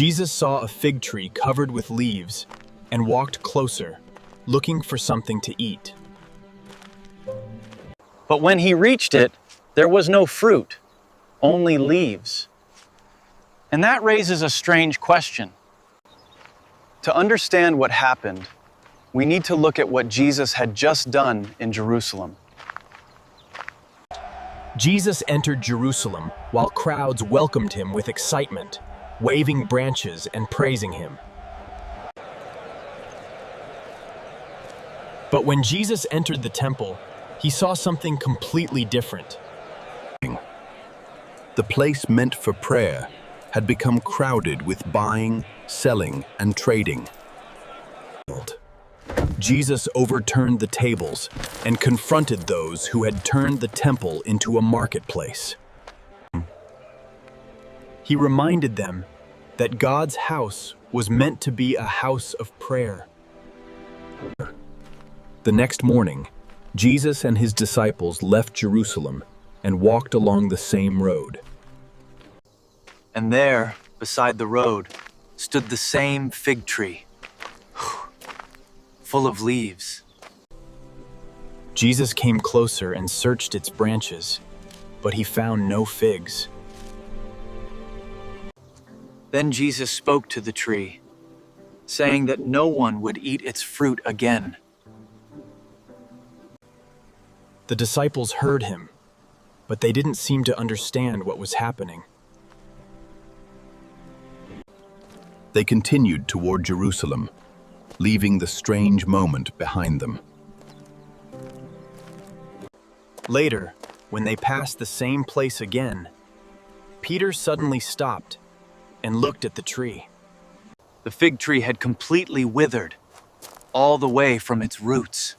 Jesus saw a fig tree covered with leaves and walked closer, looking for something to eat. But when he reached it, there was no fruit, only leaves. And that raises a strange question. To understand what happened, we need to look at what Jesus had just done in Jerusalem. Jesus entered Jerusalem while crowds welcomed him with excitement, waving branches and praising him. But when Jesus entered the temple, he saw something completely different. The place meant for prayer had become crowded with buying, selling, and trading. Jesus overturned the tables and confronted those who had turned the temple into a marketplace. He reminded them that God's house was meant to be a house of prayer. The next morning, Jesus and his disciples left Jerusalem and walked along the same road. And there, beside the road, stood the same fig tree, full of leaves. Jesus came closer and searched its branches, but he found no figs. Then Jesus spoke to the tree, saying that no one would eat its fruit again. The disciples heard him, but they didn't seem to understand what was happening. They continued toward Jerusalem, leaving the strange moment behind them. Later, when they passed the same place again, Peter suddenly stopped and looked at the tree. The fig tree had completely withered, all the way from its roots.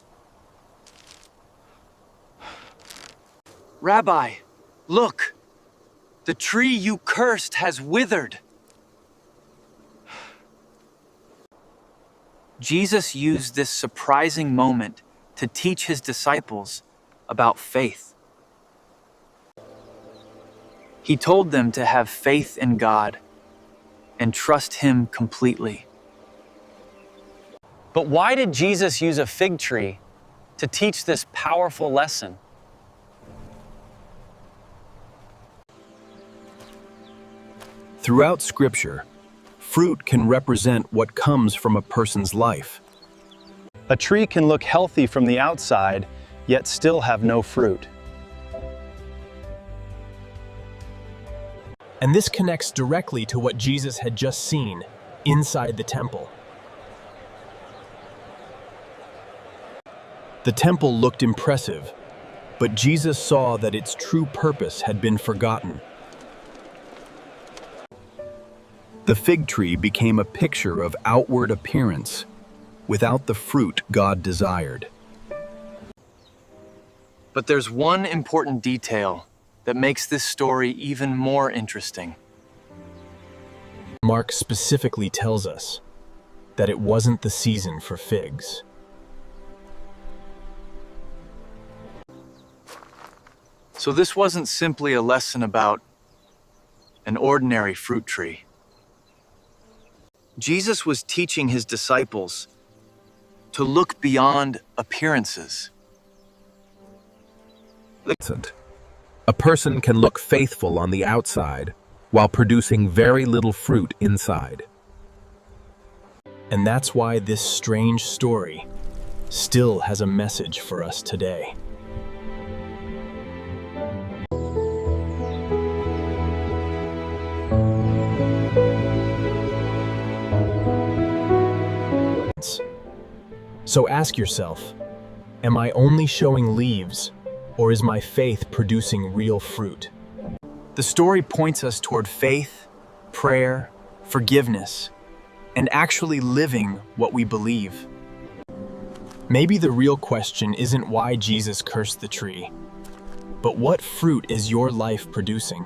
Rabbi, look! The tree you cursed has withered. Jesus used this surprising moment to teach his disciples about faith. He told them to have faith in God and trust him completely. But why did Jesus use a fig tree to teach this powerful lesson? Throughout Scripture, fruit can represent what comes from a person's life. A tree can look healthy from the outside, yet still have no fruit. And this connects directly to what Jesus had just seen inside the temple. The temple looked impressive, but Jesus saw that its true purpose had been forgotten. The fig tree became a picture of outward appearance without the fruit God desired. But there's one important detail that makes this story even more interesting. Mark specifically tells us that it wasn't the season for figs. So this wasn't simply a lesson about an ordinary fruit tree. Jesus was teaching his disciples to look beyond appearances. A person can look faithful on the outside while producing very little fruit inside. And that's why this strange story still has a message for us today. So ask yourself, am I only showing leaves, or is my faith producing real fruit? The story points us toward faith, prayer, forgiveness, and actually living what we believe. Maybe the real question isn't why Jesus cursed the tree, but what fruit is your life producing?